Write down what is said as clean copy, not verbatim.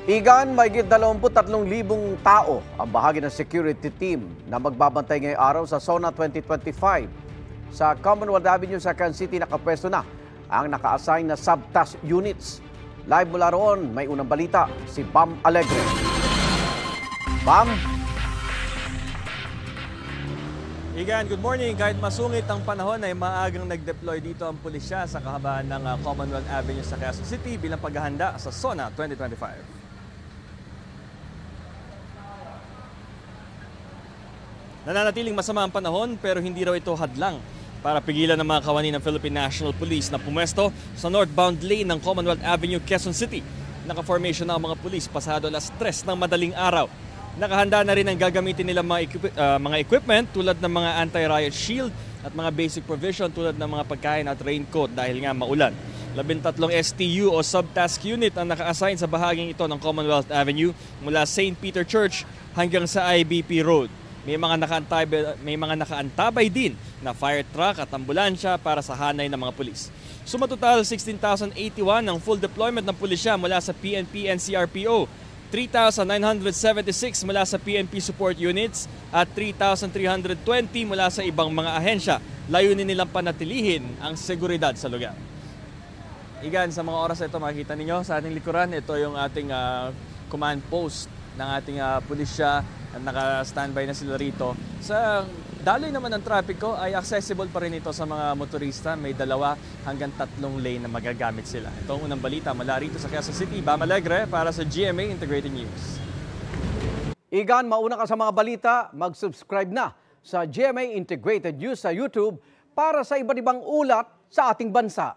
Igan, mahigit 23,000 tao ang bahagi ng security team na magbabantay ngayong araw sa SONA 2025. Sa Commonwealth Avenue sa Quezon City, nakapwesto na ang naka-assign na subtask units. Live mula roon, may unang balita, si Bam Alegre. Bam? Igan, good morning. Kahit masungit ang panahon ay maagang nag-deploy dito ang pulisya sa kahabaan ng Commonwealth Avenue sa Quezon City bilang paghahanda sa SONA 2025. Nananatiling masama ang panahon pero hindi raw ito hadlang para pigilan ng mga kawani ng Philippine National Police na pumwesto sa northbound lane ng Commonwealth Avenue, Quezon City. Naka-formation na ang mga pulis pasado alas 3 ng madaling araw. Nakahanda na rin ang gagamitin nilang mga equipment tulad ng mga anti-riot shield at mga basic provision tulad ng mga pagkain at raincoat dahil nga maulan. 13 STU o subtask unit ang naka-assign sa bahaging ito ng Commonwealth Avenue mula St. Peter Church hanggang sa IBP Road. May mga nakaantabay din na fire truck at ambulansya para sa hanay ng mga pulis. Sumatotal 16,081 ang full deployment ng pulisya mula sa PNP and CRPO, 3,976 mula sa PNP support units at 3,320 mula sa ibang mga ahensya. Layunin nilang panatilihin ang seguridad sa lugar. Igan, sa mga oras na ito makikita ninyo sa ating likuran, ito yung ating command post ng ating pulisya. Naka-standby na sila rito. Sa daloy naman ng trapiko ay accessible pa rin ito sa mga motorista. May 2 hanggang 3 lane na magagamit sila. Ito ang unang balita mula rito sa Quezon City. Bam Alegre para sa GMA Integrated News. Igan, mauna ka sa mga balita, mag-subscribe na sa GMA Integrated News sa YouTube para sa iba't ibang ulat sa ating bansa.